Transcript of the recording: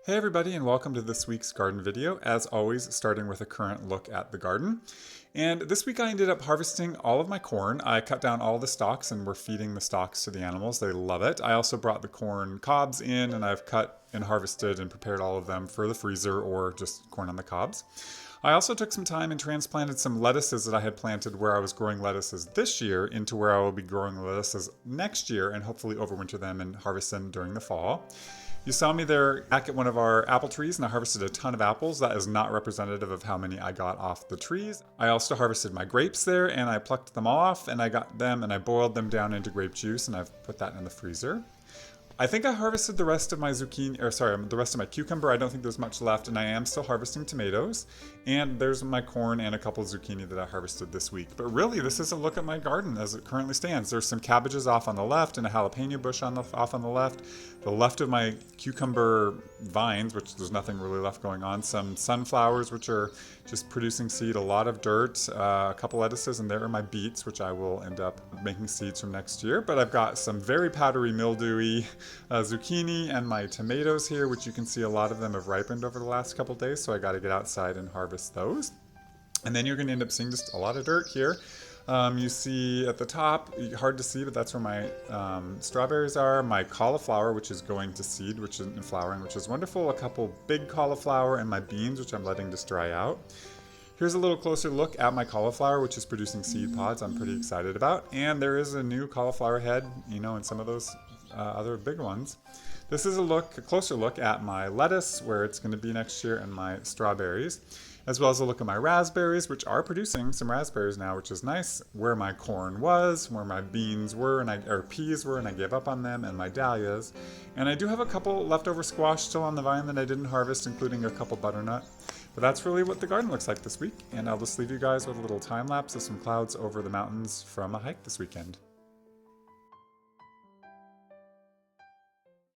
Hey everybody, and welcome to this week's garden video. As always, starting with a current look at the garden. And this week I ended up harvesting all of my corn. I cut down all the stalks and we're feeding the stalks to the animals. They love it. I also brought the corn cobs in and I've cut and harvested and prepared all of them for the freezer or just corn on the cobs. I also took some time and transplanted some lettuces that I had planted where I was growing lettuces this year into where I will be growing lettuces next year and hopefully overwinter them and harvest them during the fall. You saw me there back at one of our apple trees and I harvested a ton of apples. That is not representative of how many I got off the trees. I also harvested my grapes there and I plucked them all off and I got them and I boiled them down into grape juice and I've put that in the freezer. I think I harvested the rest of my the rest of my cucumber. I don't think there's much left, and I am still harvesting tomatoes. And there's my corn and a couple of zucchini that I harvested this week. But really, this is a look at my garden as it currently stands. There's some cabbages off on the left and a jalapeno bush off on the left. The left of my cucumber vines, which there's nothing really left going on. Some sunflowers, which are just producing seed. A lot of dirt, a couple lettuces, and there are my beets, which I will end up making seeds from next year. But I've got some very powdery, mildewy zucchini and my tomatoes here, which you can see a lot of them have ripened over the last couple days, so I got to get outside and harvest those. And then you're going to end up seeing just a lot of dirt here. You see at the top, hard to see, but that's where my strawberries are. My cauliflower, which is going to seed, which is in flowering, which is wonderful. A couple big cauliflower and my beans, which I'm letting just dry out. Here's a little closer look at my cauliflower, which is producing seed pods I'm pretty excited about. And there is a new cauliflower head, in some of those other big ones. This is a closer look at my lettuce, where it's going to be next year, and my strawberries, as well as a look at my raspberries, which are producing some raspberries now, which is nice. Where my corn was, where my beans were, or peas were, and I gave up on them, and my dahlias. And I do have a couple leftover squash still on the vine that I didn't harvest, including a couple butternut. But that's really what the garden looks like this week, and I'll just leave you guys with a little time lapse of some clouds over the mountains from a hike this weekend.